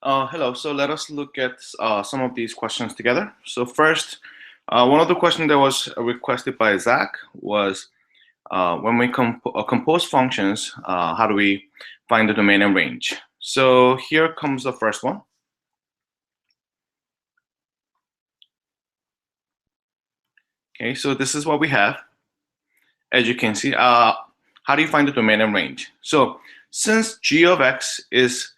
Hello. So let us look at some of these questions together. So first, one of the questions that was requested by Zach was when we compose functions, how do we find the domain and range? So here comes the first one. Okay, so this is what we have. As you can see, how do you find the domain and range? So since g of x is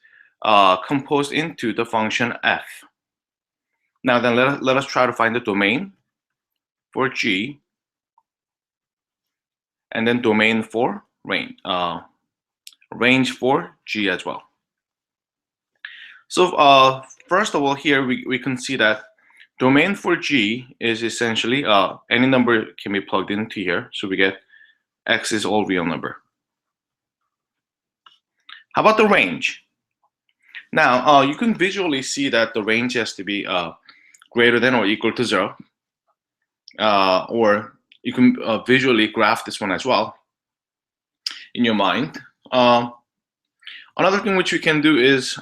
composed into the function f, now then let us try to find the domain for g, and then domain for range for g as well. So first of all, here we can see that domain for g is essentially any number can be plugged into here. So we get x is all real number. How about the range? Now you can visually see that the range has to be greater than or equal to 0, or you can visually graph this one as well in your mind. Another thing which we can do is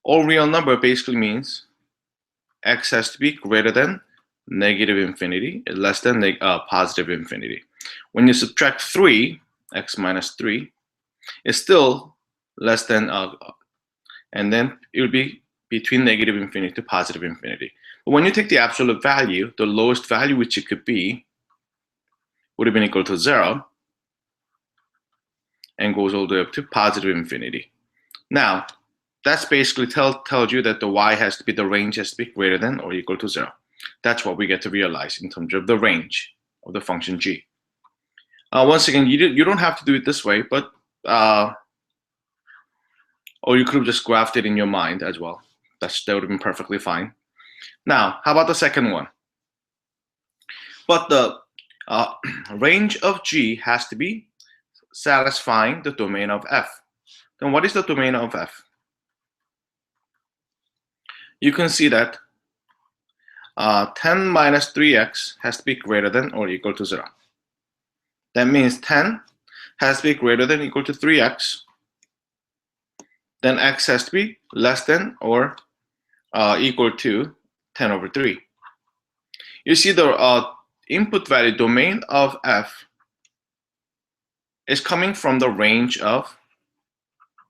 all real number basically means x has to be greater than negative infinity, less than positive infinity. When you subtract 3, x minus 3 is still less than, and then it would be between negative infinity to positive infinity. But when you take the absolute value, the lowest value which it could be would have been equal to 0 and goes all the way up to positive infinity. Now, that's basically tells you that the y has to be, the range has to be greater than or equal to 0. That's what we get to realize in terms of the range of the function g. Once again, you don't have to do it this way, but or you could have just graphed it in your mind as well. That would have been perfectly fine. Now, how about the second one? But the range of g has to be satisfying the domain of f. Then what is the domain of f? You can see that 10 minus 3x has to be greater than or equal to 0. That means 10 has to be greater than or equal to 3x. Then x has to be less than or equal to 10 over 3. You see the input value domain of f is coming from the range of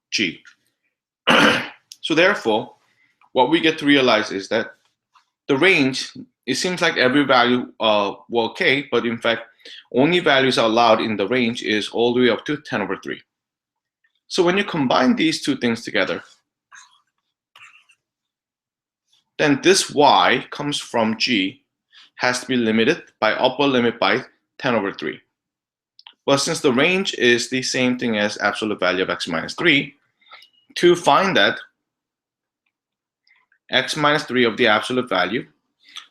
g. So therefore, what we get to realize is that the range, it seems like every value were okay, but in fact, only values allowed in the range is all the way up to 10 over 3. So when you combine these two things together, then this y comes from g has to be limited by upper limit by 10 over 3. But since the range is the same thing as absolute value of x minus 3, to find that x minus 3 of the absolute value,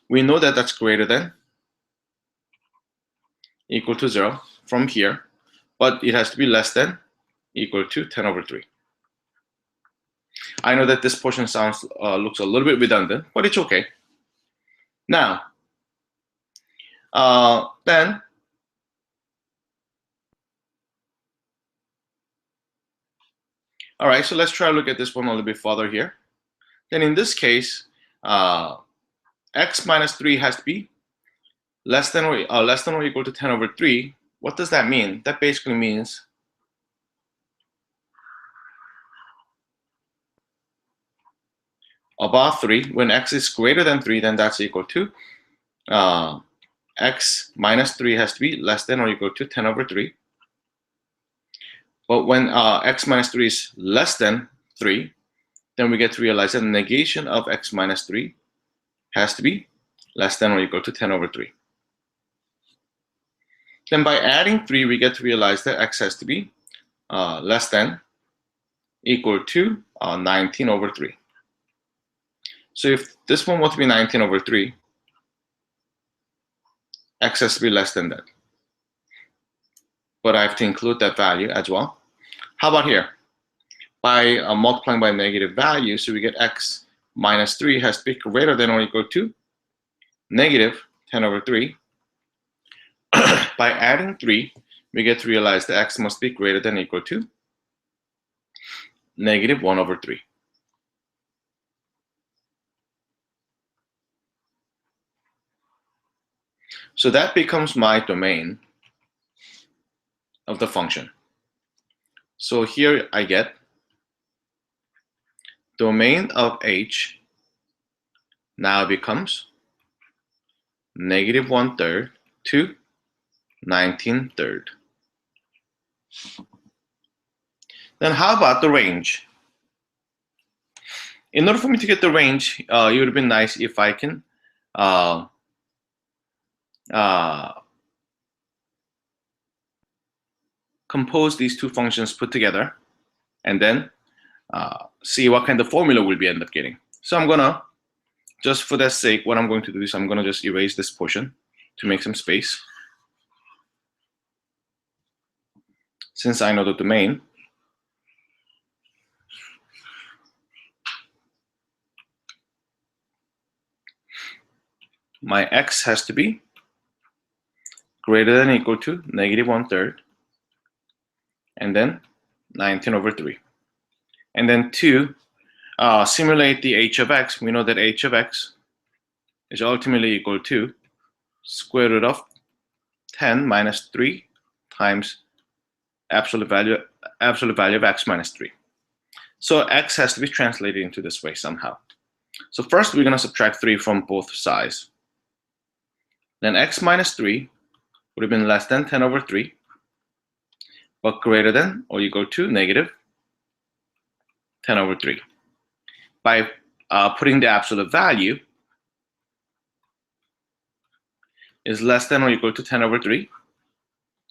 we know that that's greater than equal to 0 from here, but it has to be less than equal to 10 over 3. I know that this portion sounds looks a little bit redundant, but it's okay. Now, then all right, so let's try to look at this one a little bit further here. Then in this case, x minus 3 has to be less than or equal to 10 over 3. What does that mean? That basically means above 3, when x is greater than 3, then that's equal to x minus 3 has to be less than or equal to 10 over 3. But when x minus 3 is less than 3, then we get to realize that the negation of x minus 3 has to be less than or equal to 10 over 3. Then by adding 3, we get to realize that x has to be less than equal to 19 over 3. So if this one were to be 19 over 3, x has to be less than that. But I have to include that value as well. How about here? By multiplying by negative value, so we get x minus 3 has to be greater than or equal to negative 10 over 3. By adding 3, we get to realize that x must be greater than or equal to negative 1 over 3. So that becomes my domain of the function. So here I get domain of h now becomes negative 1/3 to 19/3. Then how about the range? In order for me to get the range, it would have been nice if I can compose these two functions put together and then see what kind of formula we'll be end up getting. So I'm gonna, just for that sake, what I'm going to do is I'm gonna just erase this portion to make some space. Since I know the domain, my x has to be greater than or equal to negative 1/3, and then 19 over 3. And then to simulate the h of x, we know that h of x is ultimately equal to square root of 10 minus 3 times absolute value of x minus 3. So x has to be translated into this way somehow. So first we're going to subtract 3 from both sides. Then x minus 3 would have been less than 10 over 3, but greater than or equal to negative 10 over 3. By putting the absolute value is less than or equal to 10 over 3,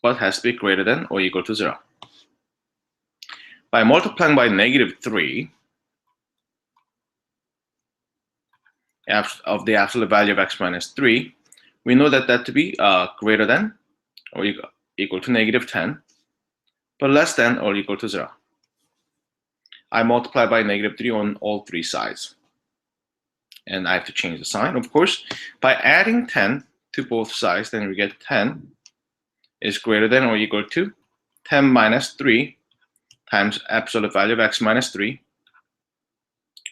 but has to be greater than or equal to 0. By multiplying by negative 3 of the absolute value of x minus 3, we know that to be greater than or equal to negative 10, but less than or equal to 0. I multiply by negative 3 on all three sides. And I have to change the sign, of course. By adding 10 to both sides, then we get 10 is greater than or equal to 10 minus 3 times absolute value of x minus 3,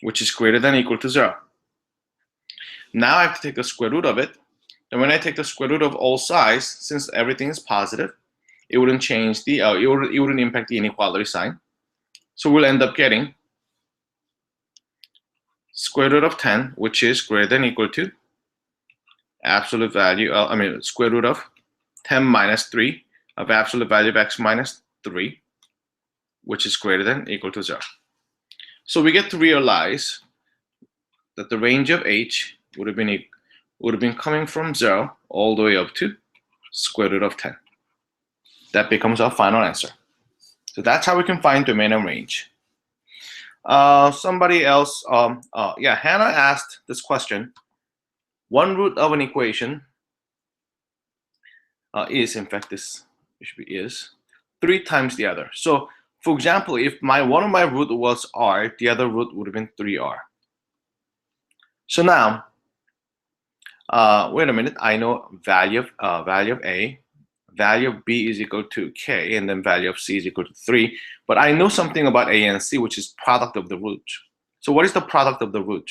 which is greater than or equal to 0. Now I have to take the square root of it. And when I take the square root of all sides, since everything is positive, it wouldn't change the it wouldn't impact the inequality sign. So we'll end up getting square root of 10, which is greater than or equal to absolute value, square root of 10 minus 3 of absolute value of x minus 3, which is greater than or equal to 0. So we get to realize that the range of h would have been coming from 0 all the way up to square root of 10. That becomes our final answer. So that's how we can find domain and range. Somebody else, Hannah asked this question. One root of an equation is, in fact, this should be is 3 times the other. So, for example, if one of my root was r, the other root would have been 3r. So now, wait a minute. I know value of a, value of b is equal to k, and then value of c is equal to 3. But I know something about a and c, which is product of the root. So what is the product of the root?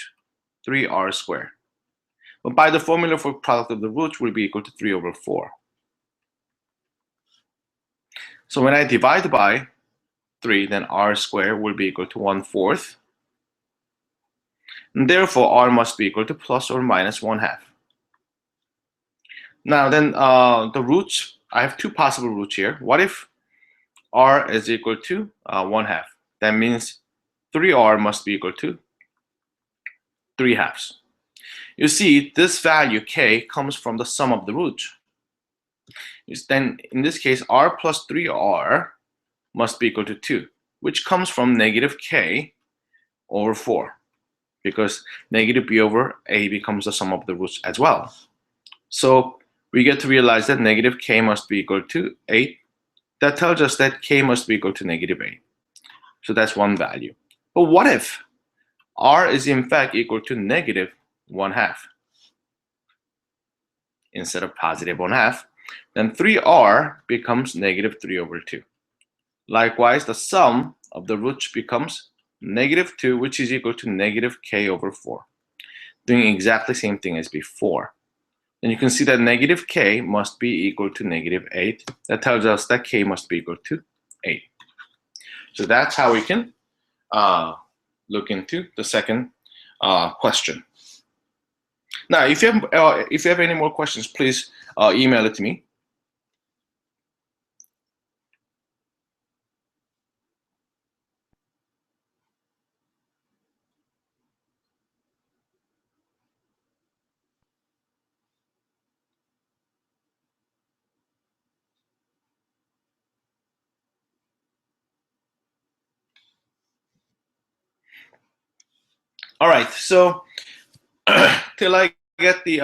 3r squared. But by the formula for product of the root will be equal to 3 over 4. So when I divide by 3, then r squared will be equal to 1/4. And therefore, r must be equal to plus or minus 1/2. Now then, the roots, I have two possible roots here. What if r is equal to 1/2? That means 3r must be equal to 3/2. You see, this value k comes from the sum of the roots. Then, in this case, r plus 3r must be equal to 2, which comes from negative k over 4, because negative b over a becomes the sum of the roots as well. So we get to realize that negative k must be equal to 8. That tells us that k must be equal to negative 8. So that's one value. But what if r is in fact equal to negative 1/2 instead of positive 1/2? Then 3r becomes negative 3 over 2. Likewise, the sum of the roots becomes -2, which is equal to -k/4. Doing exactly the same thing as before. And you can see that -k must be equal to -8. That tells us that k must be equal to 8. So that's how we can look into the second question. Now, if you have any more questions, please email it to me. All right, so till I get the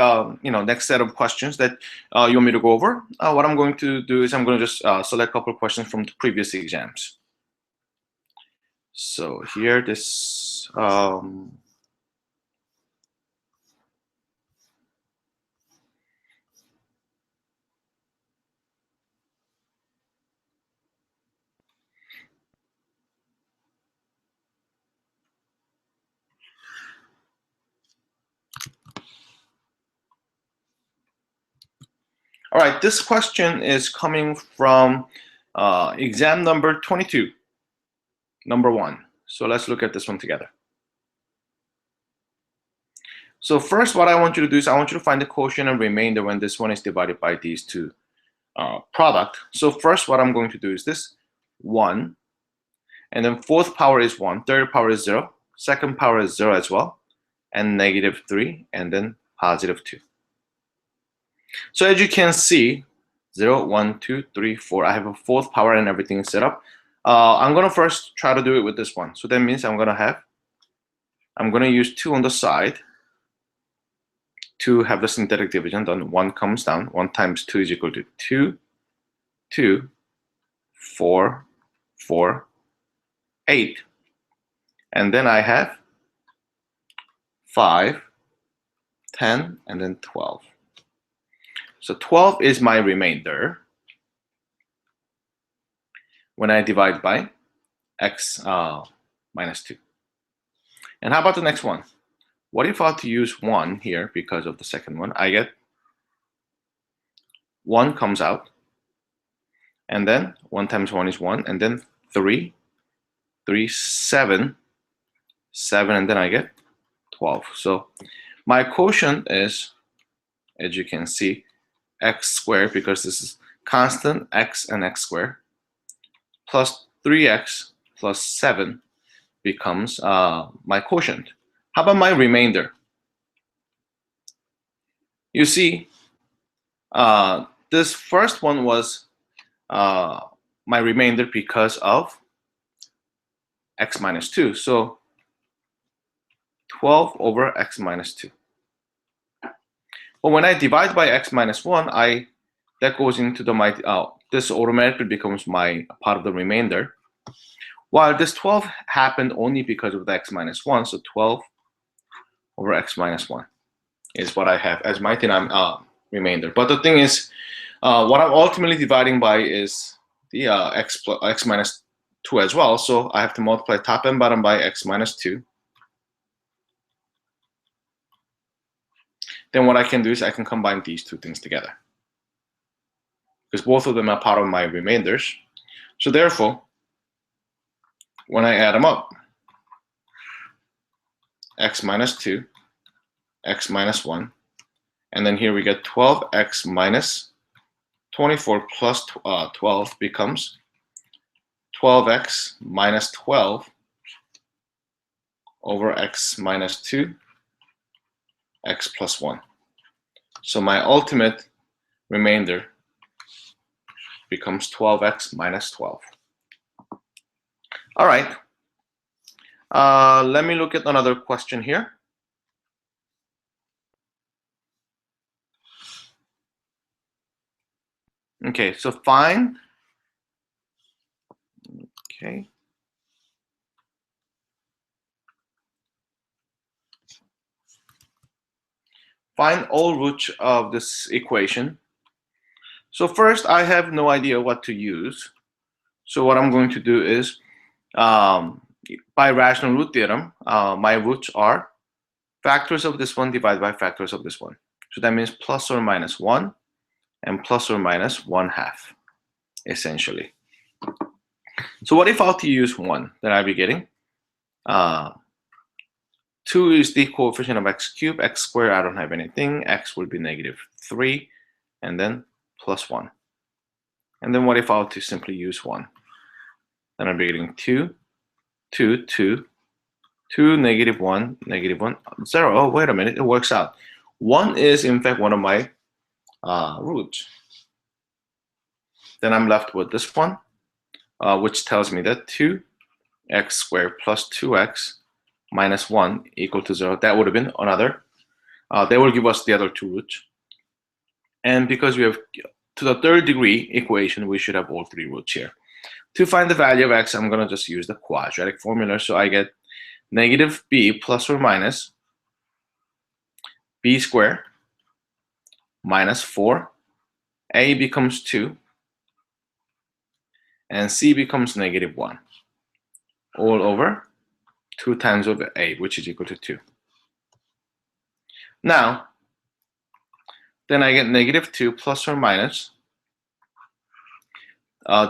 next set of questions that you want me to go over, what I'm going to do is I'm going to just select a couple of questions from the previous exams. So here, this all right, this question is coming from exam number 22, number 1. So let's look at this one together. So first, what I want you to do is I want you to find the quotient and remainder when this one is divided by these two product. So first, what I'm going to do is this 1, and then fourth power is 1, third power is 0, second power is 0 as well, and -3, and then +2. So as you can see, 0, 1, 2, 3, 4. I have a fourth power and everything is set up. I'm going to first try to do it with this one. So that means I'm going to use 2 on the side to have the synthetic division. Then 1 comes down. 1 times 2 is equal to 2, 2, 4, 4, 8. And then I have 5, 10, and then 12. So 12 is my remainder when I divide by x minus 2. And how about the next one? What if I were to use 1 here because of the second one? I get 1 comes out, and then 1 times 1 is 1, and then 3, 3, 7, 7, and then I get 12. So my quotient is, as you can see, x squared, because this is constant x and x squared, plus 3x plus 7 becomes my quotient. How about my remainder? You see, this first one was my remainder because of x minus 2. So 12 over x minus 2. But when I divide by x minus 1, that goes into this automatically becomes my part of the remainder. While this 12 happened only because of the x minus 1, so 12 over x minus 1 is what I have as my remainder. But the thing is, what I'm ultimately dividing by is the x minus 2 as well. So I have to multiply top and bottom by x minus 2. Then what I can do is I can combine these two things together, because both of them are part of my remainders. So therefore, when I add them up, x minus 2, x minus 1, and then here we get 12x minus 24 plus 12 becomes 12x minus 12 over x minus 2, x plus 1. So my ultimate remainder becomes 12x minus 12. All right. Let me look at another question here. Okay, so find. Okay. Find all roots of this equation. So first, I have no idea what to use. So what I'm going to do is, by rational root theorem, my roots are factors of this one divided by factors of this one. So that means plus or minus 1 and plus or minus 1/2, essentially. So what if I were to use 1? Then I'll be getting 2 is the coefficient of x cubed, x squared, I don't have anything, x will be -3, and then plus 1. And then what if I were to simply use 1? Then I'll be getting 2, 2, 2, 2, -1, -1, 0. Oh, wait a minute, it works out. 1 is, in fact, one of my roots. Then I'm left with this one, which tells me that 2x squared plus 2x minus 1 equal to 0. That would have been another. That will give us the other two roots. And because we have to the third degree equation, we should have all three roots here. To find the value of x, I'm going to just use the quadratic formula. So I get -b plus or minus b squared minus 4. A becomes 2. And c becomes -1. All over 2 times over a, which is equal to 2. Now, then I get -2 plus or minus.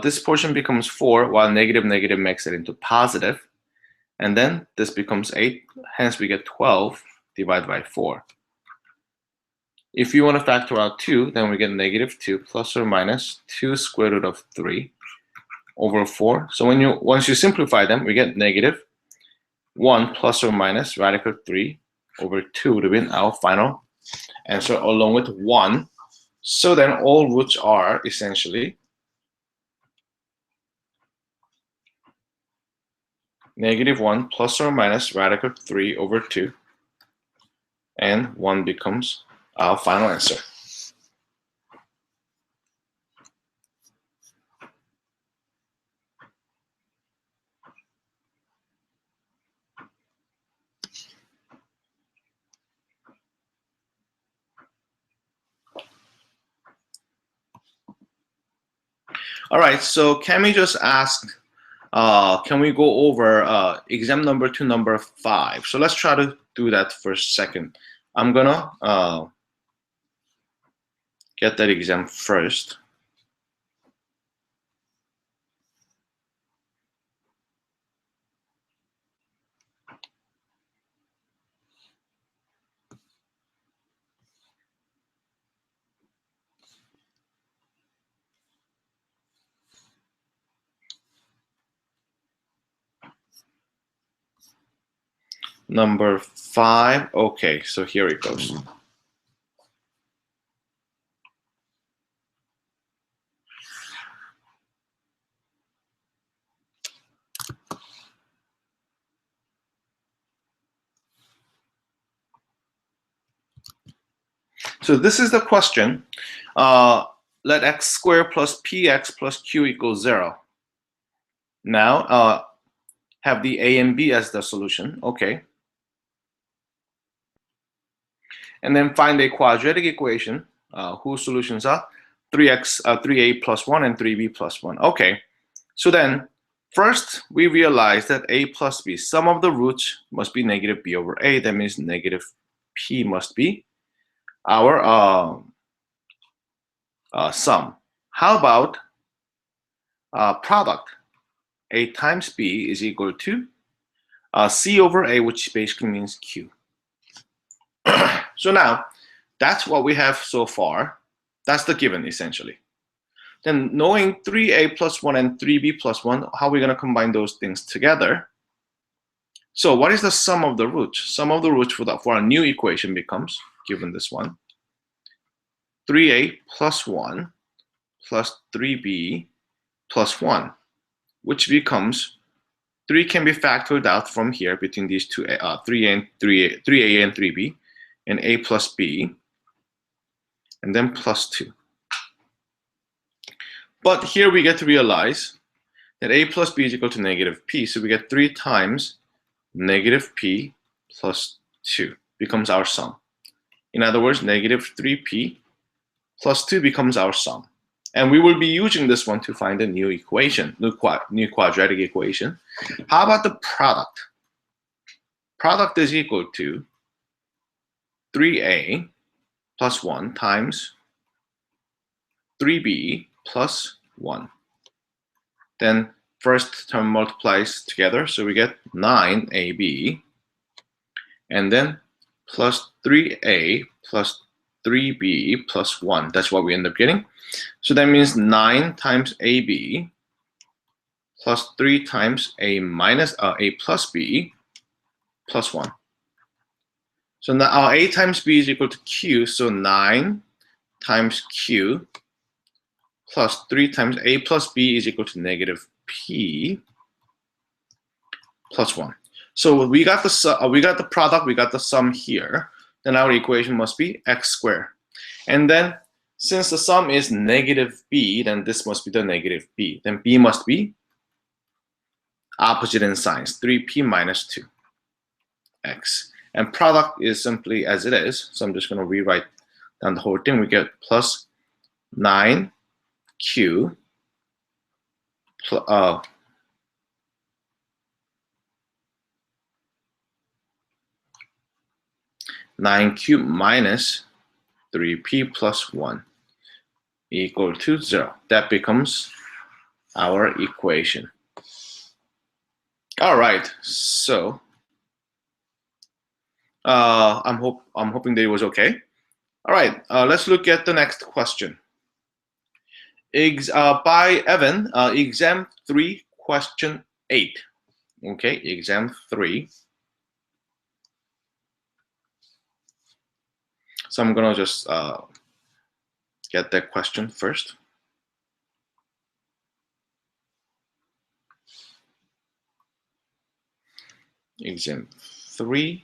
This portion becomes 4, while negative makes it into positive. And then this becomes 8. Hence, we get 12 divided by 4. If you want to factor out 2, then we get -2 plus or minus 2 square root of 3 over 4. So once you simplify them, we get -1 plus or minus radical 3 over 2 to be our final answer, along with 1. So then all roots are essentially -1 plus or minus radical 3 over 2, and 1 becomes our final answer. All right, so Cami just asked, can we go over exam number 2, number 5? So let's try to do that for a second. I'm gonna get that exam first. Number 5. Okay, so here it goes. So this is the question. Let x squared plus px plus q equals 0. Now, have the a and b as the solution. Okay. And then find a quadratic equation whose solutions are 3a plus 1 and 3b plus 1. Okay. So then, first, we realize that a plus b, sum of the roots must be -b over a. That means -p must be our sum. How about product? A times b is equal to c over a, which basically means q. So now, that's what we have so far. That's the given, essentially. Then knowing 3a plus 1 and 3b plus 1, how are we going to combine those things together? So what is the sum of the roots? Sum of the roots for our new equation becomes, given this one, 3a plus 1 plus 3b plus 1, which becomes 3 can be factored out from here between these two, 3a and 3b, and a plus b, and then plus 2. But here we get to realize that a plus b is equal to -p, so we get 3 times -p plus 2 becomes our sum. In other words, -3p plus 2 becomes our sum. And we will be using this one to find a new equation, new quadratic equation. How about the product? Product is equal to 3a plus 1 times 3b plus 1. Then first term multiplies together, so we get 9ab. And then plus 3a plus 3b plus 1. That's what we end up getting. So that means 9 times ab plus 3 times a plus b plus 1. So now our a times b is equal to q, so 9 times q plus 3 times a plus b is equal to negative p plus 1. So we got the product, we got the sum here. Then our equation must be x squared. And then since the sum is negative b, then this must be the negative b. Then b must be opposite in signs, 3p minus 2x. And product is simply as it is. So I'm just going to rewrite down the whole thing. We get plus 9q 9q minus 3p plus 1 equal to 0. That becomes our equation. All right, so I'm hoping that it was okay. All right, let's look at the next question. By Evan, exam 3, question 8. Okay, exam 3. So I'm gonna just get that question first. Exam 3.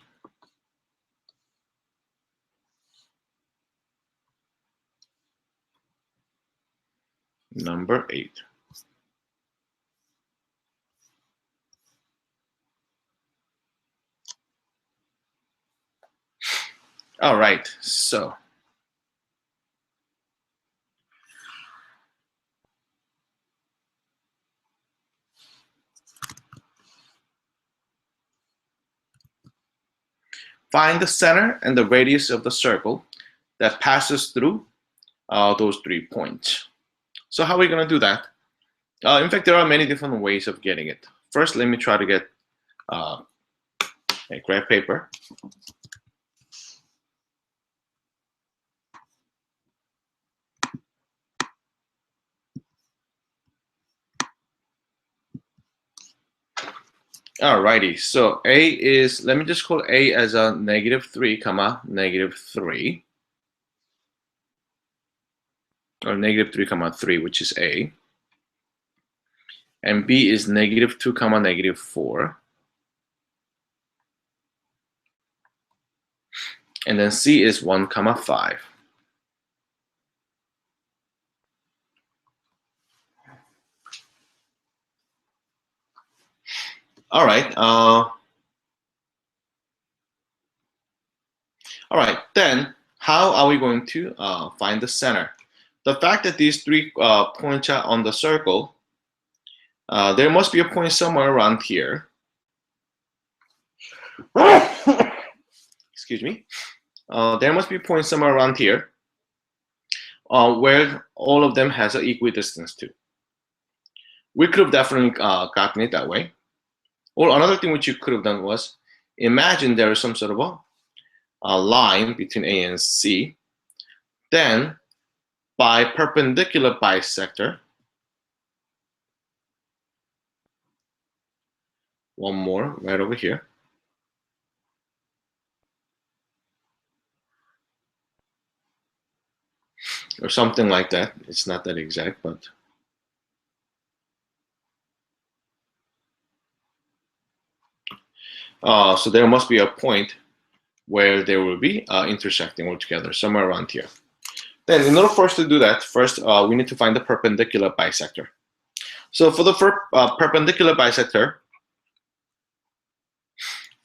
Number 8. All right, so find the center and the radius of the circle that passes through those 3 points. So how are we going to do that? In fact, there are many different ways of getting it. First, let me try to get a graph paper. Alrighty, so a is, let me just call a as a negative 3, comma, negative 3. Or negative 3, comma 3, which is a. And b is negative 2, comma, negative 4. And then c is 1, comma 5. All right. All right. Then, how are we going to find the center? The fact that these 3 points are on the circle, there must be a point somewhere around here. Excuse me. There must be a point somewhere around here where all of them has an equidistance to. We could have definitely gotten it that way. Or another thing which you could have done was imagine there is some sort of a line between A and C. Then by perpendicular bisector, one more right over here. Or something like that. It's not that exact, but so there must be a point where they will be intersecting altogether, somewhere around here. Then in order for us to do that, first we need to find the perpendicular bisector. So for the perpendicular bisector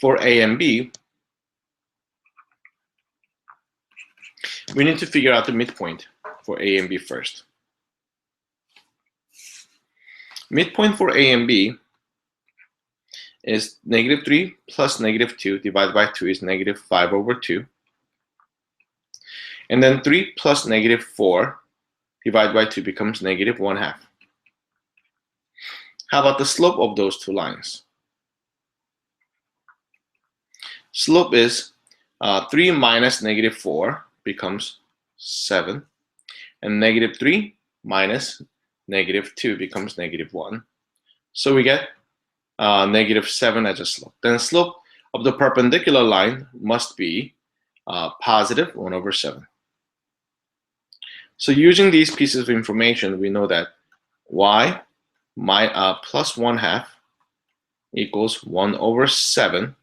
for A and B, we need to figure out the midpoint for A and B first. Midpoint for A and B is -3 plus -2 divided by 2 is -5/2. And then 3 plus -4 divided by 2 becomes -1/2. How about the slope of those two lines? Slope is 3 minus -4 becomes 7. And -3 minus -2 becomes -1. So we get -7 as a slope. Then slope of the perpendicular line must be positive 1/7. So using these pieces of information, we know that y plus 1/2 equals 1/7.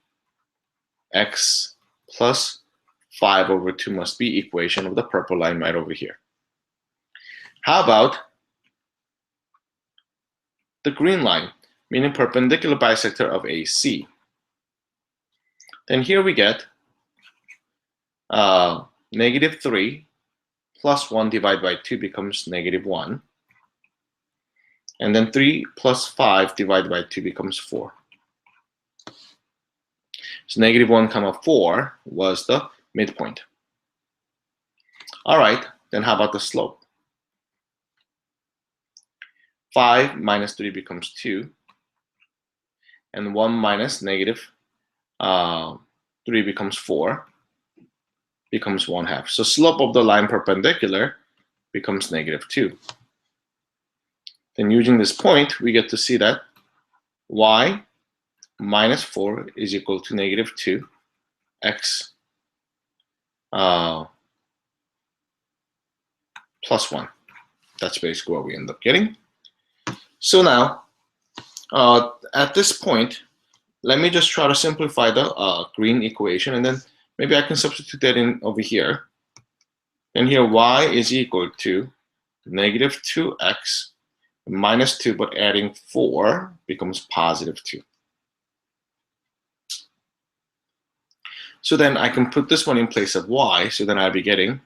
X plus 5/2 must be equation of the purple line right over here. How about the green line, meaning perpendicular bisector of AC? Then here we get -3 plus 1 divided by 2 becomes -1. And then 3 plus 5 divided by 2 becomes 4. So -1, 4 was the midpoint. All right, then how about the slope? 5 minus 3 becomes 2. And 1 minus -3 becomes 4. Becomes 1/2. So slope of the line perpendicular becomes -2. Then using this point, we get to see that y minus 4 is equal to -2. X plus 1. That's basically what we end up getting. So now, at this point, let me just try to simplify the green equation, and then maybe I can substitute that in over here. And here y is equal to -2x minus 2, but adding 4 becomes +2. So then I can put this one in place of y, so then I'll be getting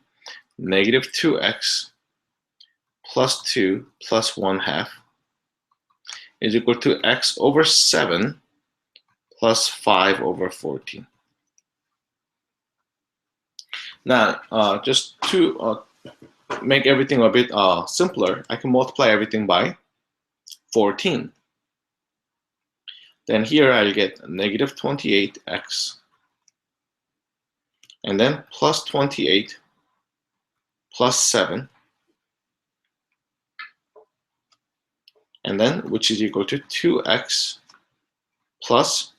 -2x plus 2 plus 1/2 is equal to x/7 plus 5/14. Now, just to make everything a bit simpler, I can multiply everything by 14. Then here I'll get -28x, and then plus 28 plus 7, and then which is equal to 2x plus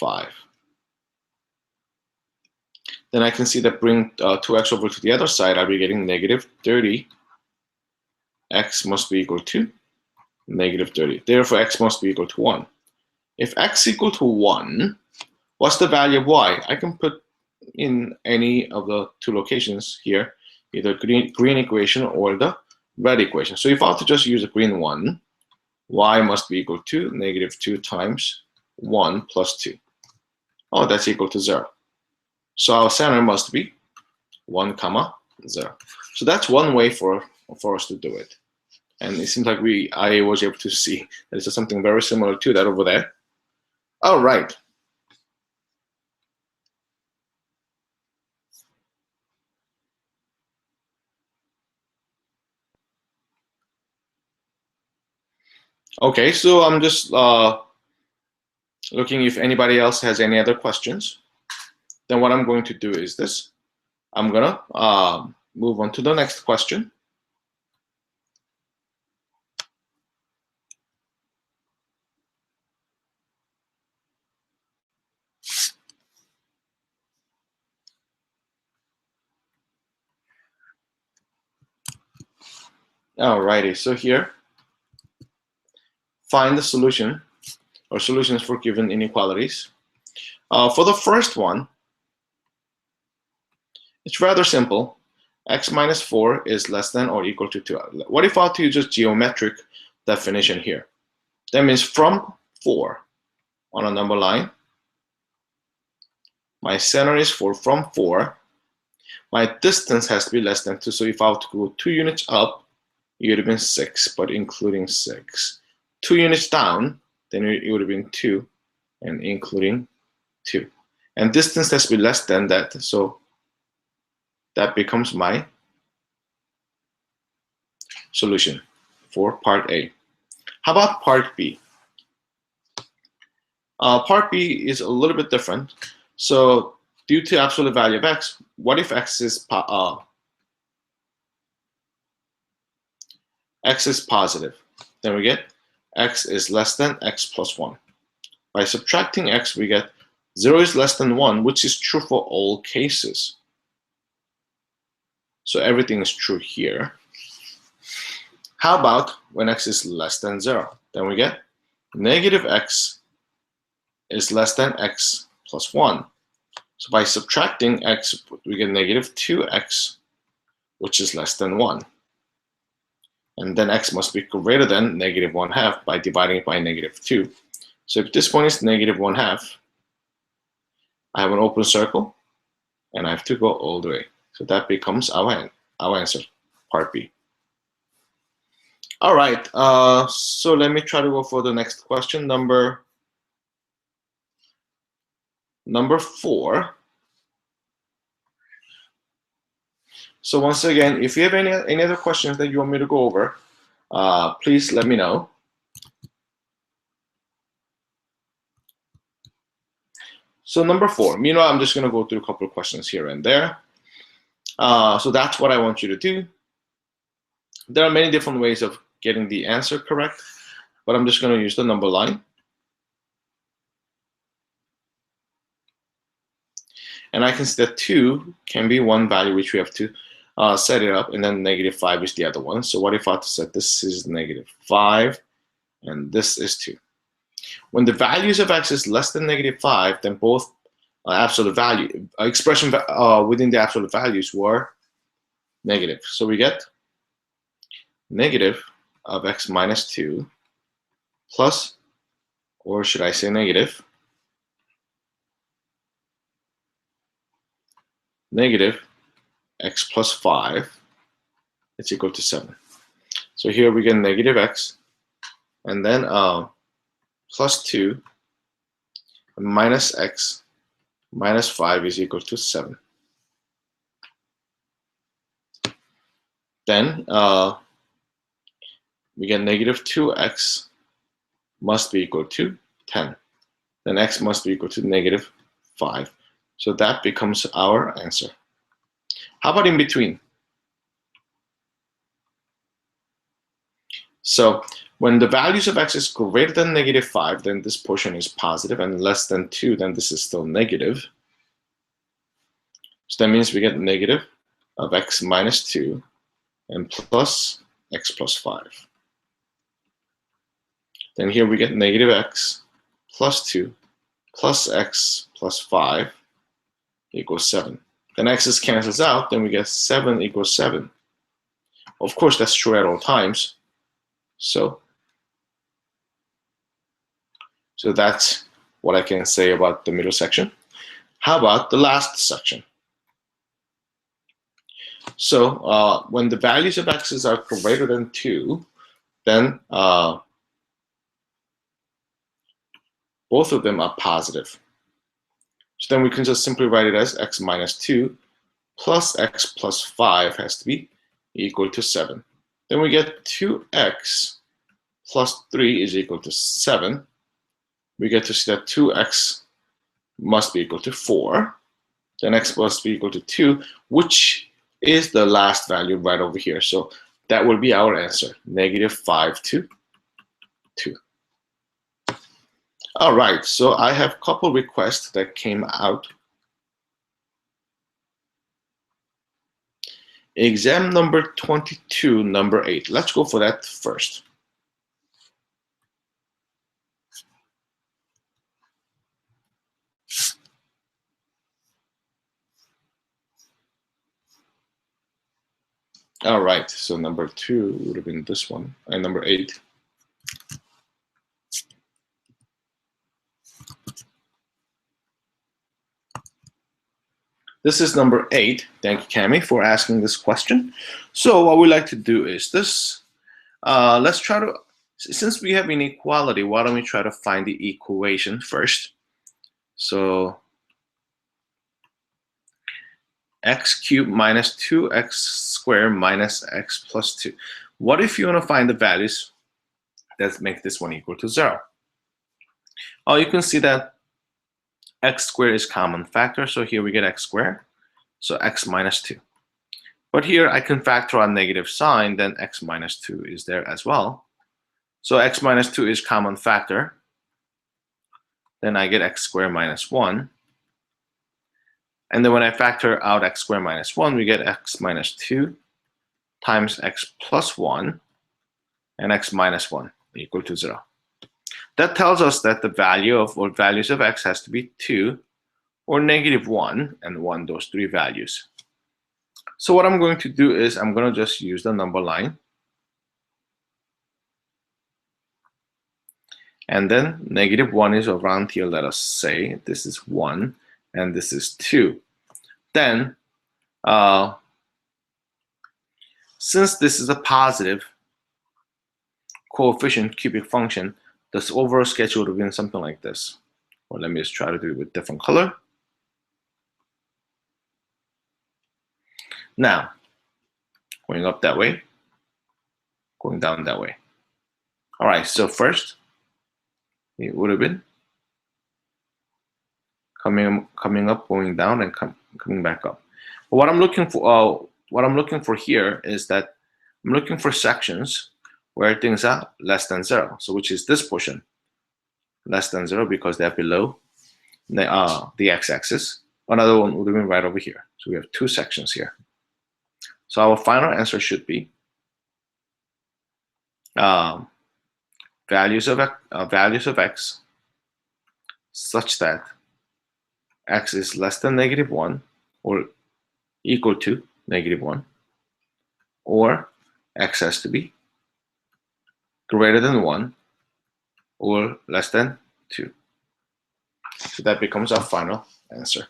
5. Then I can see that bring 2x over to the other side, I'll be getting -30. X must be equal to -30. Therefore, x must be equal to 1. If x equal to 1, what's the value of y? I can put in any of the two locations here, either green equation or the red equation. So if I were to just use the green one, y must be equal to -2 times 1 plus 2. Oh, that's equal to 0. So our center must be 1, 0. So that's one way for us to do it. And it seems like I was able to see that there's something very similar to that over there. All right. Okay, so I'm just looking if anybody else has any other questions. Then what I'm going to do is this. I'm gonna move on to the next question. Alrighty, so here, find the solution or solutions for given inequalities. For the first one, it's rather simple. X minus 4 is less than or equal to 2. What if I were to use just geometric definition here? That means from 4 on a number line, my center is 4 from 4. My distance has to be less than 2. So if I were to go 2 units up, it would have been 6, but including 6. 2 units down, then it would have been 2, and including 2. And distance has to be less than that, so that becomes my solution for part A. How about part B? Part B is a little bit different. So due to absolute value of x, what if x is positive? Then we get x is less than x plus 1. By subtracting x, we get 0 is less than 1, which is true for all cases. So everything is true here. How about when x is less than 0? Then we get negative x is less than x plus 1. So by subtracting x, we get negative 2x, which is less than 1. And then x must be greater than negative 1/2 by dividing it by negative 2. So if this point is negative 1/2, I have an open circle, and I have to go all the way. So that becomes our answer, part B. All right, so let me try to go for the next question, number 4. So once again, if you have any other questions that you want me to go over, please let me know. So number 4, meanwhile, I'm just going to go through a couple of questions here and there. So that's what I want you to do. There are many different ways of getting the answer correct, but I'm just going to use the number line. And I can see that 2 can be one value which we have to set it up, and then negative 5 is the other one. So what if I set this is negative 5, and this is 2? When the values of x is less than negative 5, then both absolute value expression within the absolute values were negative. So we get negative of x minus 2 plus, or should I say negative x plus 5 is equal to 7. So here we get negative x, and then plus 2 minus x minus 5 is equal to 7. Then we get negative 2x must be equal to 10. Then x must be equal to negative 5. So that becomes our answer. How about in between? So when the values of x is greater than negative 5, then this portion is positive, and less than 2, then this is still negative. So that means we get negative of x minus 2 and plus x plus 5. Then here we get negative x plus 2 plus x plus 5 equals 7. Then x's cancels out, then we get 7 equals 7. Of course, that's true at all times. So that's what I can say about the middle section. How about the last section? So when the values of x's are greater than 2, then both of them are positive. So then we can just simply write it as x minus 2 plus x plus 5 has to be equal to 7. Then we get 2x plus 3 is equal to 7. We get to see that 2x must be equal to 4. Then x must be equal to 2, which is the last value right over here. So that will be our answer, negative 5 to 2. All right, so I have a couple requests that came out. Exam number 22, number 8. Let's go for that first. All right, so number 2 would have been this one, and number 8. This is number 8. Thank you, Cami, for asking this question. So what we like to do is this. Let's try to, since we have inequality, why don't we try to find the equation first? So x cubed minus 2x squared minus x plus 2. What if you want to find the values that make this one equal to 0? Oh, you can see that x squared is common factor, so here we get x squared, so x minus 2. But here I can factor out negative sign, then x minus 2 is there as well. So x minus 2 is common factor. Then I get x squared minus 1. And then when I factor out x squared minus 1, we get x minus 2 times x plus 1 and x minus 1 equal to 0. That tells us that the value of, or values of x has to be 2 or negative 1 and 1, those three values. So what I'm going to do is I'm going to just use the number line. And then negative 1 is around here, let us say. This is 1 and this is 2. Then, since this is a positive coefficient cubic function, this overall sketch would have been something like this. Or let me just try to do it with different color. Now, going up that way, going down that way. All right, so first, it would have been coming up, going down, and coming back up. But what I'm looking for, here is that I'm looking for sections where things are less than 0. So which is this portion, less than 0 because they're below the x-axis. Another one would have been right over here. So we have two sections here. So our final answer should be values of x such that x is less than negative 1 or equal to negative 1, or x has to be greater than 1 or less than 2. So that becomes our final answer.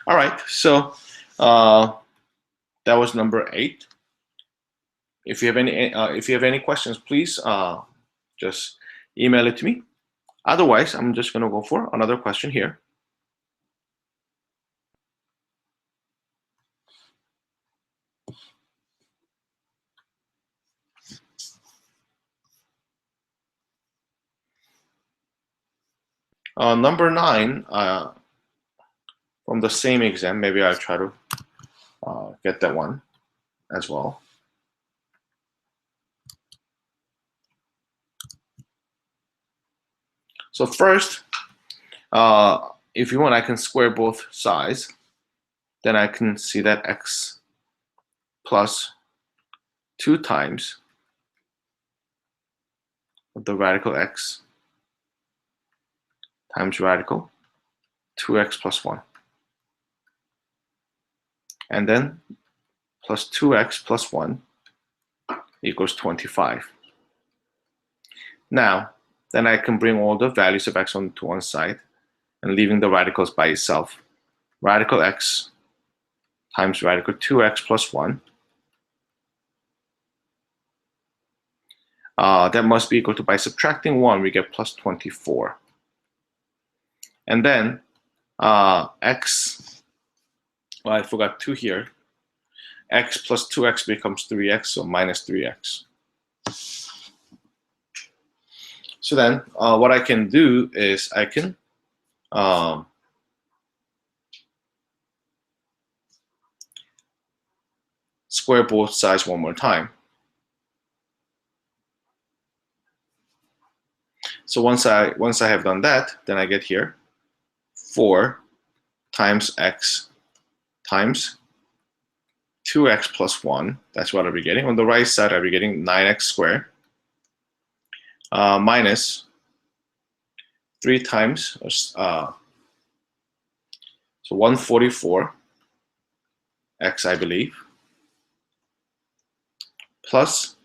All right, so that was number 8. If you have any questions, please just email it to me. Otherwise, I'm just going to go for another question here. Number 9, from the same exam, maybe I'll try to get that one as well. So first, if you want, I can square both sides. Then I can see that x plus 2 times the radical x times radical 2x plus 1. And then plus 2x plus 1 equals 25. Now, then I can bring all the values of x onto one side and leaving the radicals by itself. Radical x times radical 2x plus 1. That must be equal to, by subtracting 1, we get plus 24. And then x, well, I forgot 2 here. X plus 2x becomes 3x, so minus 3x. So then what I can do is I can square both sides one more time. So once I have done that, then I get here 4 times x times 2x plus 1. That's what I'll be getting. On the right side, I'll be getting 9x squared minus 3 times, so 144 x, I believe, plus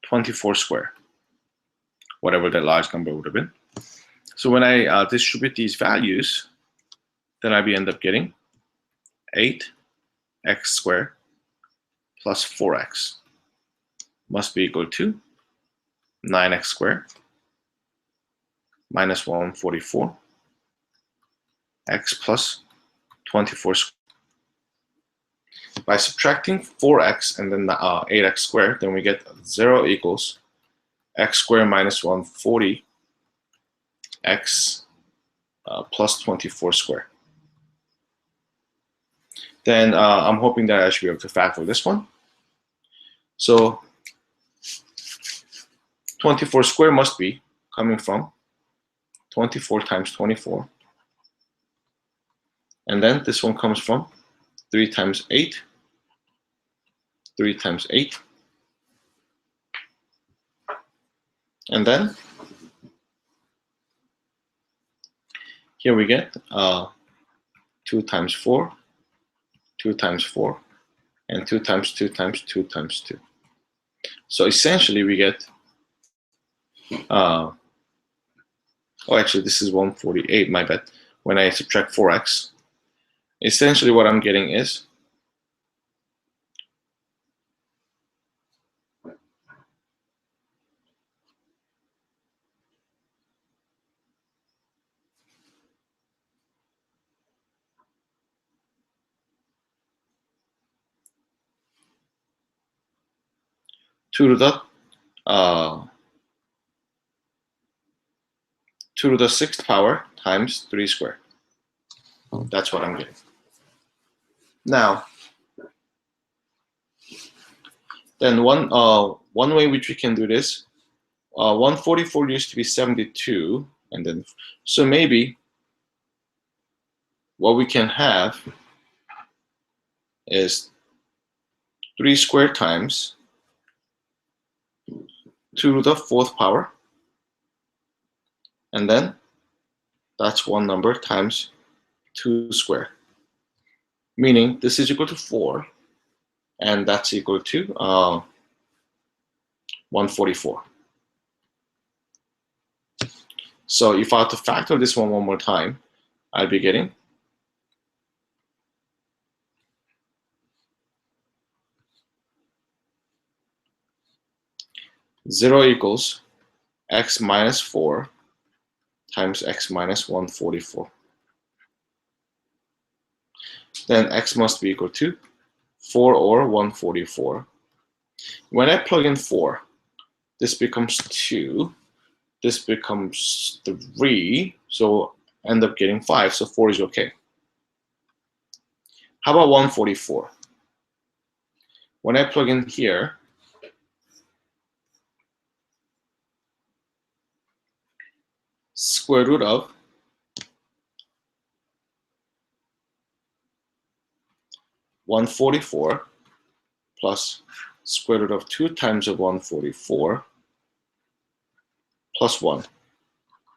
24 squared, whatever that large number would have been. So when I distribute these values, then I end up getting 8x squared plus 4x must be equal to 9x squared minus 144 x plus 24 squared. By subtracting 4x and then 8x squared, then we get 0 equals x squared minus 140 x plus 24 squared. Then I'm hoping that I should be able to factor this one. So 24 squared must be coming from 24 times 24. And then this one comes from 3 times 8, 3 times 8. And then here we get 2 times 4, 2 times 4, and 2 times 2 times 2 times 2. So essentially we get, oh actually this is 148, my bad. When I subtract 4x, essentially what I'm getting is two to the 6th power times 3 squared. That's what I'm getting. Now, then one way which we can do this, 144 used to be 72, and then so maybe what we can have is 3 squared times 2 to the 4th power, and then that's one number times 2 squared, meaning this is equal to 4, and that's equal to 144. So if I have to factor this one more time, I'll be getting 0 equals x minus 4 times x minus 144. Then x must be equal to 4 or 144. When I plug in 4, this becomes 2, this becomes 3, so end up getting 5, so 4 is okay. How about 144? When I plug in here, square root of 144 plus square root of 2 times of 144 plus 1.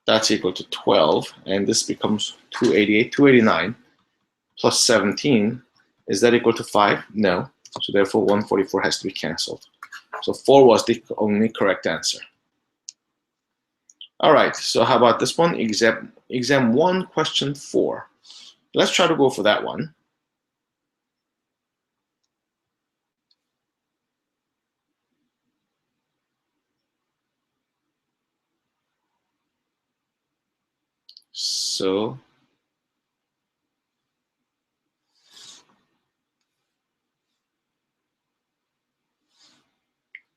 That's equal to 12, and this becomes 288, 289 plus 17. Is that equal to 5? No. So therefore 144 has to be canceled. So 4 was the only correct answer. All right, so how about this one? Exam 1, question 4. Let's try to go for that one. So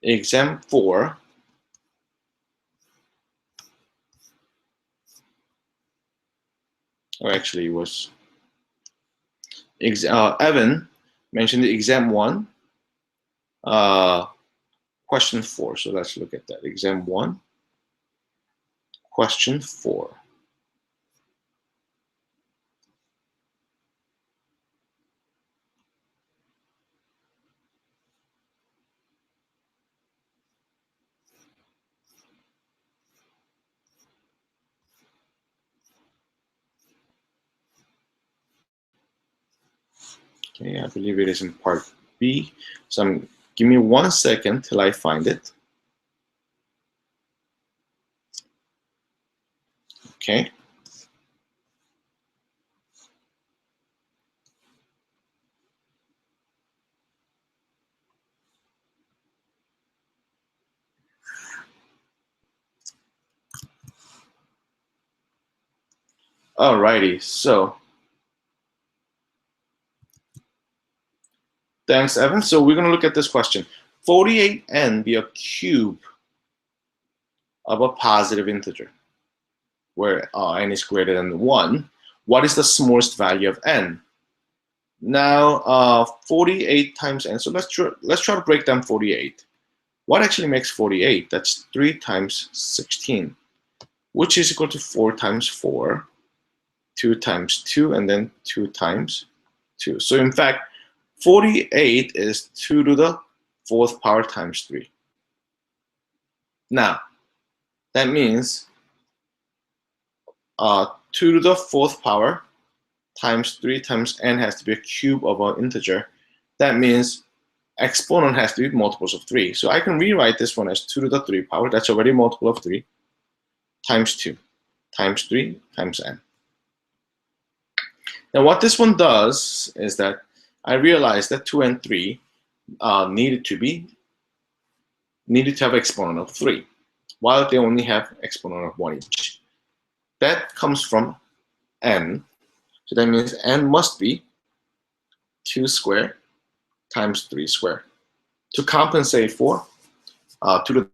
exam 4, or actually it was Evan mentioned the exam 1, question 4. So let's look at that. Exam 1, question 4. Okay, I believe it is in part B. So give me 1 second till I find it. Okay. Alrighty, so thanks, Evan. So we're going to look at this question. 48n be a cube of a positive integer, where n is greater than 1. What is the smallest value of n? Now, 48 times n. So let's try to break down 48. What actually makes 48? That's 3 times 16, which is equal to 4 times 4, 2 times 2, and then 2 times 2. So in fact, 48 is 2 to the 4th power times 3. Now, that means 2 to the 4th power times 3 times n has to be a cube of an integer. That means exponent has to be multiples of 3. So I can rewrite this one as 2 to the 3 power. That's already multiple of 3 times 2 times 3 times n. Now what this one does is that I realized that 2 and 3 needed to have exponent of 3, while they only have exponent of 1 each. That comes from n. So that means n must be 2 squared times 3 squared to compensate for 2 to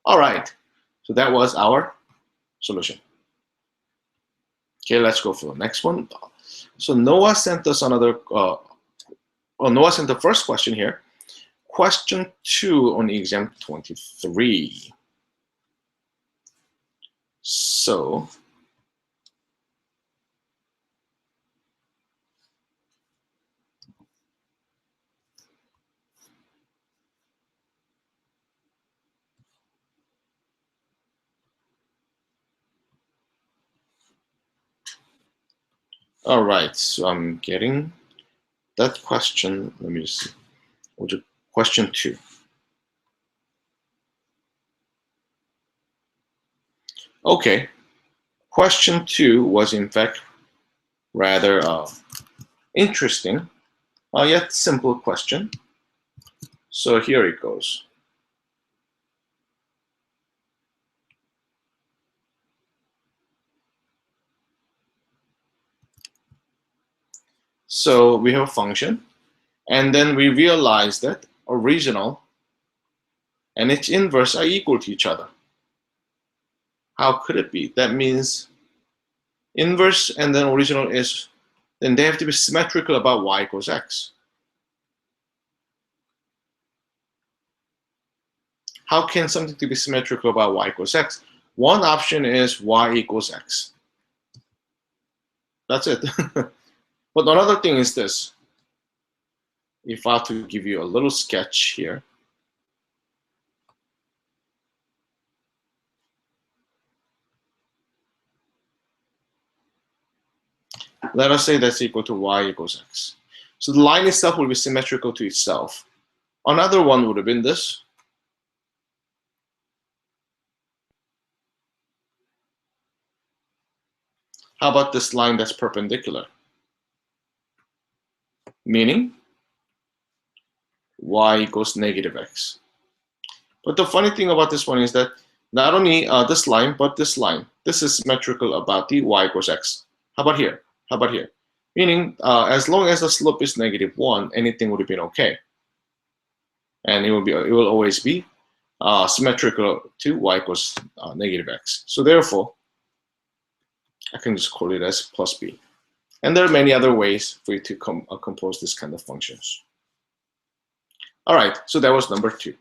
All right, so that was our solution. Okay, let's go for the next one. So Noah sent us another, Noah sent the first question here. Question 2 on exam 23. So, all right, so I'm getting that question. Let me see. We'll do question 2. Okay, question 2 was in fact rather interesting, yet simple question. So here it goes. So we have a function, and then we realize that original and its inverse are equal to each other. How could it be? That means inverse and then original is, then they have to be symmetrical about y equals x. How can something to be symmetrical about y equals x? One option is y equals x. That's it. But another thing is this. If I have to give you a little sketch here. Let us say that's equal to y equals x. So the line itself will be symmetrical to itself. Another one would have been this. How about this line that's perpendicular? Meaning y equals negative x. But the funny thing about this one is that not only this line, but this line, this is symmetrical about the y equals x. How about here? How about here? Meaning, as long as the slope is -1, anything would have been okay, and it will always be symmetrical to y equals negative x. So therefore, I can just call it as plus b. And there are many other ways for you to compose this kind of functions. All right, so that was number 2.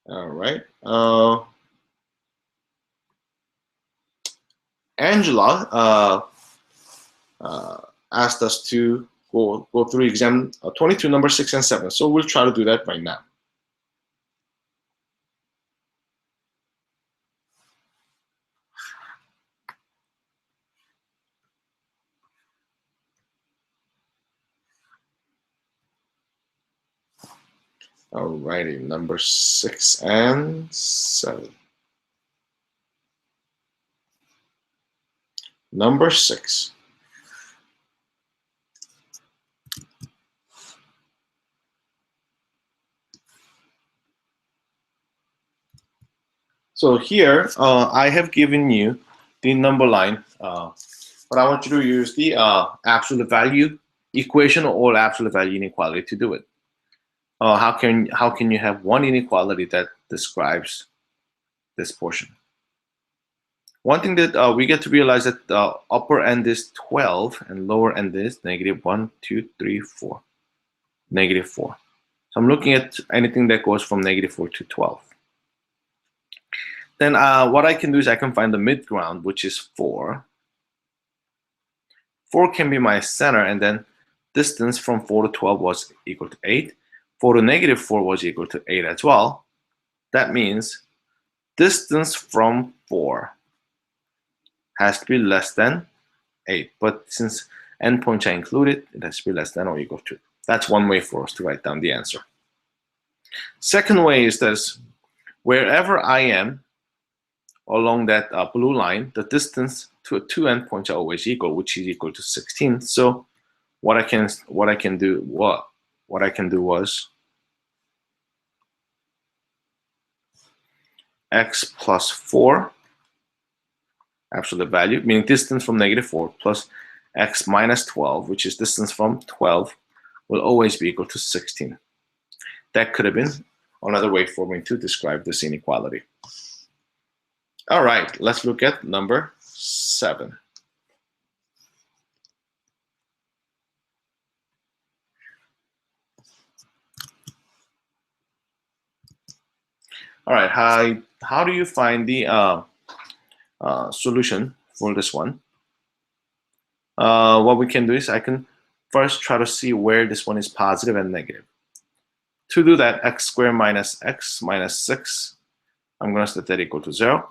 All right. Angela asked us to go through exam 22, number 6 and 7. So we'll try to do that right now. Alrighty, number 6 and 7. Number 6. So here, I have given you the number line, but I want you to use the absolute value equation or absolute value inequality to do it. How can you have one inequality that describes this portion? One thing that we get to realize that the upper end is 12 and lower end is negative 1, 2, 3, 4. Negative 4. So I'm looking at anything that goes from negative 4 to 12. Then what I can do is I can find the mid ground, which is 4. 4 can be my center, and then distance from 4 to 12 was equal to 8. 4 to negative 4 was equal to 8 as well. That means distance from 4 has to be less than 8. But since endpoints are included, it has to be less than or equal to. That's one way for us to write down the answer. Second way is this. Wherever I am along that blue line, the distance to two endpoints are always equal, which is equal to 16. So what I can do was x plus 4 absolute value, meaning distance from negative 4, plus x minus 12, which is distance from 12, will always be equal to 16. That could have been another way for me to describe this inequality. All right, let's look at number 7. All right, how do you find the solution for this one? What we can do is I can first try to see where this one is positive and negative. To do that, x squared minus x minus 6, I'm going to set that equal to 0.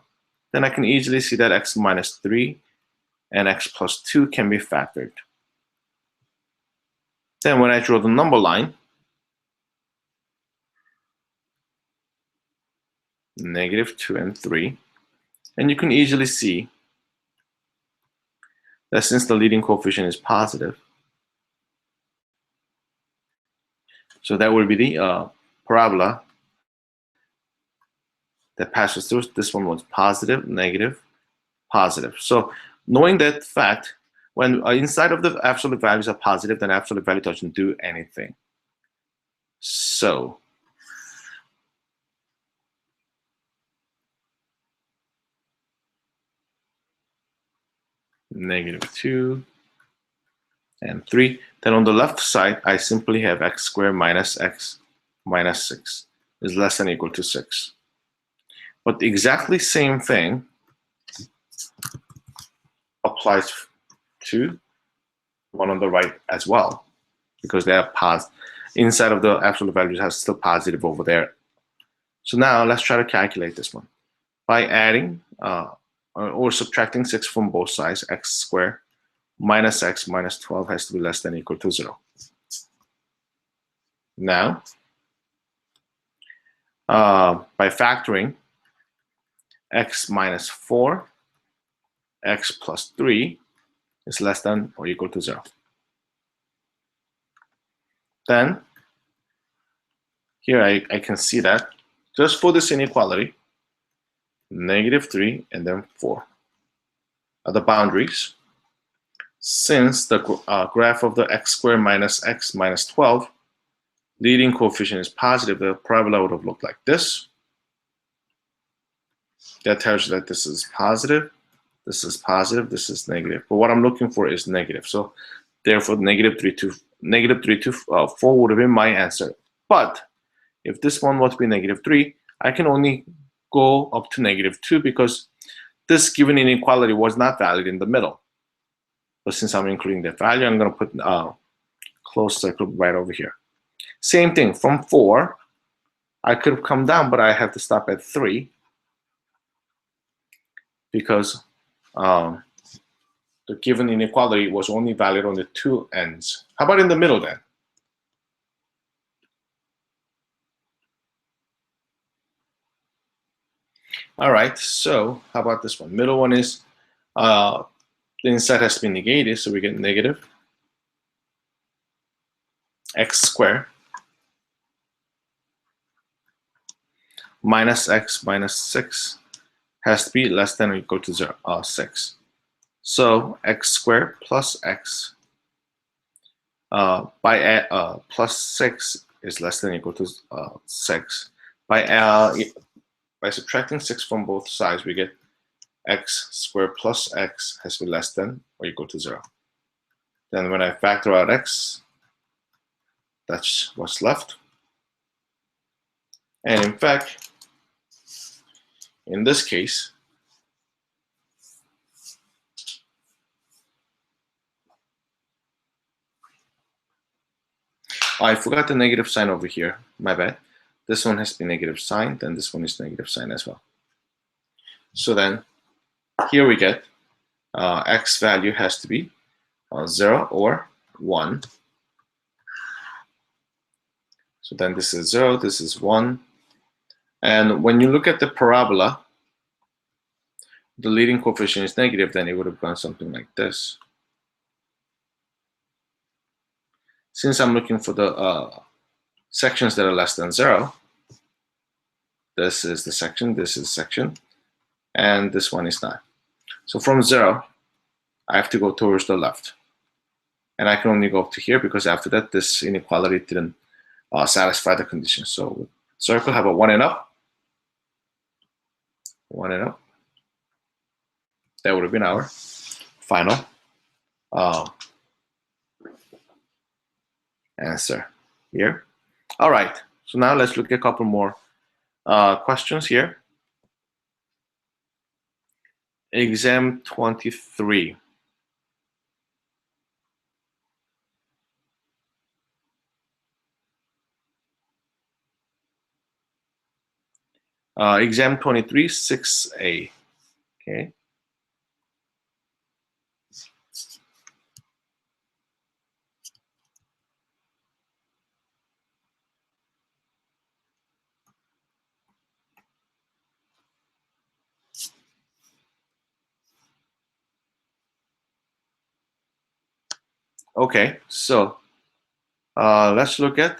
Then I can easily see that x minus 3 and x plus 2 can be factored. Then when I draw the number line, negative 2 and 3, and you can easily see that since the leading coefficient is positive, so that will be the parabola that passes through. This one was positive, negative, positive. So knowing that fact, when inside of the absolute values are positive, then absolute value doesn't do anything. So negative 2 and 3. Then on the left side, I simply have x squared minus x minus 6 is less than or equal to 6. But the exactly same thing applies to one on the right as well, because they are inside of the absolute values has still positive over there. So now let's try to calculate this one by adding or subtracting 6 from both sides. X squared minus x minus 12 has to be less than or equal to 0. Now, by factoring, x minus 4, x plus 3 is less than or equal to 0. Then, here I can see that just for this inequality, negative 3 and then 4 are the boundaries. Since the graph of the x squared minus x minus 12 leading coefficient is positive, the parabola would have looked like this. That tells you that this is positive, this is positive, this is negative. But what I'm looking for is negative. So therefore, negative 3 to 4 would have been my answer. But if this one was to be negative 3, I can only go up to negative 2 because this given inequality was not valid in the middle. But since I'm including that value, I'm going to put a closed circle right over here. Same thing, from 4, I could have come down, but I have to stop at 3 because the given inequality was only valid on the two ends. How about in the middle then? All right, so how about this one? Middle one is The inside has to be negated, so we get negative x squared minus x minus 6 has to be less than or equal to 6. So x squared plus x plus 6 is less than or equal to 6. By subtracting 6 from both sides, we get x squared plus x has to be less than or equal to 0. Then when I factor out x, that's what's left. And in fact, in this case, I forgot the negative sign over here. My bad. This one has to be negative sign, then this one is negative sign as well. So then here we get x value has to be 0 or 1. So then this is 0, this is 1. And when you look at the parabola, the leading coefficient is negative, then it would have gone something like this. Since I'm looking for the sections that are less than 0, this is the section, this is section, and this one is not. So from 0, I have to go towards the left. And I can only go up to here because after that, this inequality didn't satisfy the condition. So with circle, have a 1 and up. 1 and up. That would have been our final answer here. All right, so now let's look at a couple more questions here. Exam 23. Exam 23, 6A. Okay. Okay, so let's look at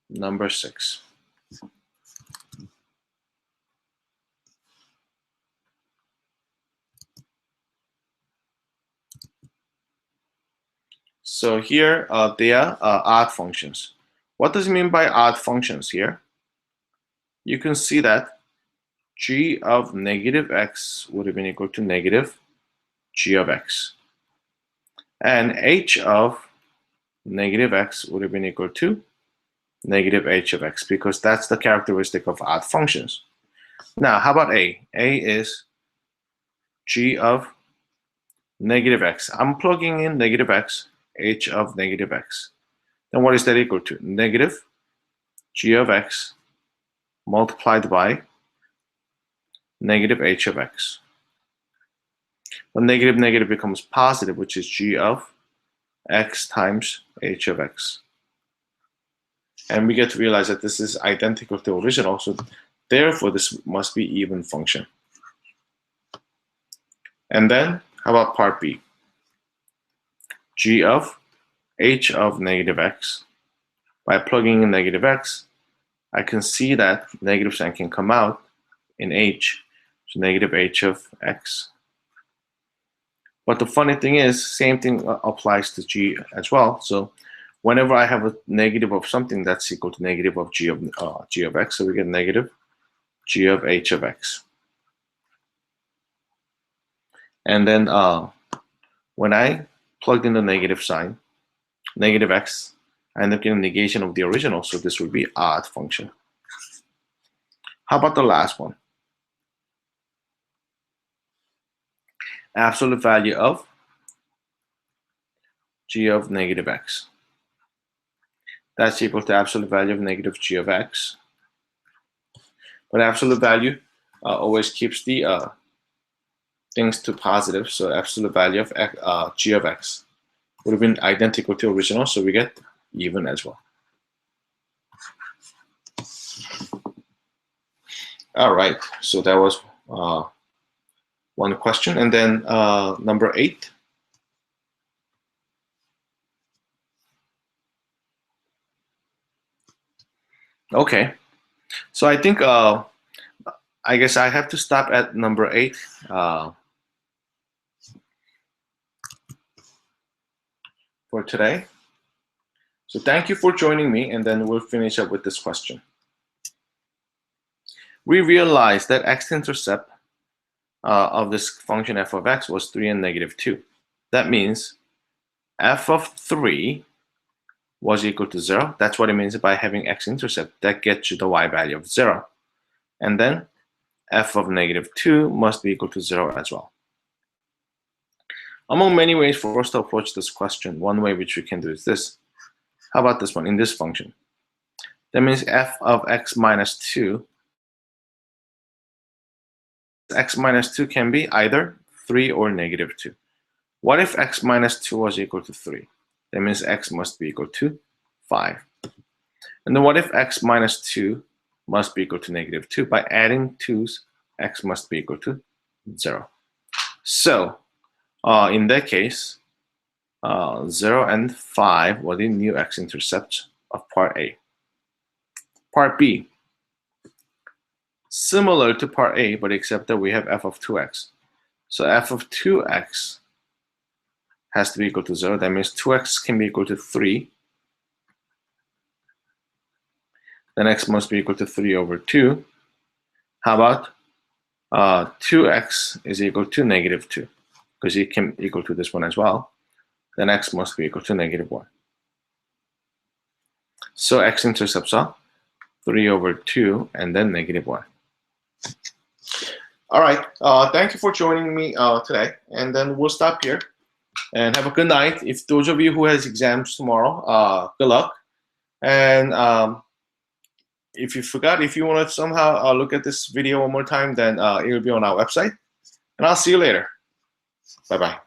number 6. So here they are odd functions. What does it mean by odd functions here? You can see that g of negative x would have been equal to negative g of x. And h of negative x would have been equal to negative h of x, because that's the characteristic of odd functions. Now, how about a? A is g of negative x. I'm plugging in negative x, h of negative x. Then what is that equal to? Negative g of x multiplied by negative h of x. When negative negative becomes positive, which is g of x times h of x. And we get to realize that this is identical to the original, so therefore this must be even function. And then, how about part B? G of h of negative x. By plugging in negative x, I can see that negative sign can come out in h, so negative h of x. But the funny thing is, same thing applies to g as well. So whenever I have a negative of something, that's equal to negative of g of x. So we get negative g of h of x. And then when I plugged in the negative sign, negative x, I end up getting negation of the original. So this would be odd function. How about the last one? Absolute value of g of negative x. That's equal to absolute value of negative g of x. But absolute value always keeps the things to positive, so absolute value of g of x would have been identical to original, so we get even as well. All right, so that was one question. And then number 8. Okay, so I think I guess I have to stop at number 8 for today. So thank you for joining me, and then we'll finish up with this question. We realized that x-intercept of this function f of x was 3 and negative 2. That means f of 3 was equal to 0. That's what it means by having x-intercept. That gets you the y value of 0. And then f of negative 2 must be equal to 0 as well. Among many ways for us to approach this question, one way which we can do is this. How about this one, in this function? That means f of x minus 2. X minus 2 can be either 3 or negative 2. What if x minus 2 was equal to 3? That means x must be equal to 5. And then what if x minus 2 must be equal to negative 2? By adding 2's, x must be equal to 0. So in that case, 0 and 5 were the new x-intercepts of part A. Part B, similar to part A, but except that we have f of 2x. So f of 2x has to be equal to 0. That means 2x can be equal to 3. Then x must be equal to 3 over 2. How about 2x is equal to negative 2? Because it can equal to this one as well. Then x must be equal to negative 1. So x-intercepts are 3 over 2 and then negative 1. All right, thank you for joining me today, and then we'll stop here and have a good night. If those of you who has exams tomorrow, good luck. And if you forgot, if you want to somehow look at this video one more time, then it will be on our website. And I'll see you later. Bye-bye.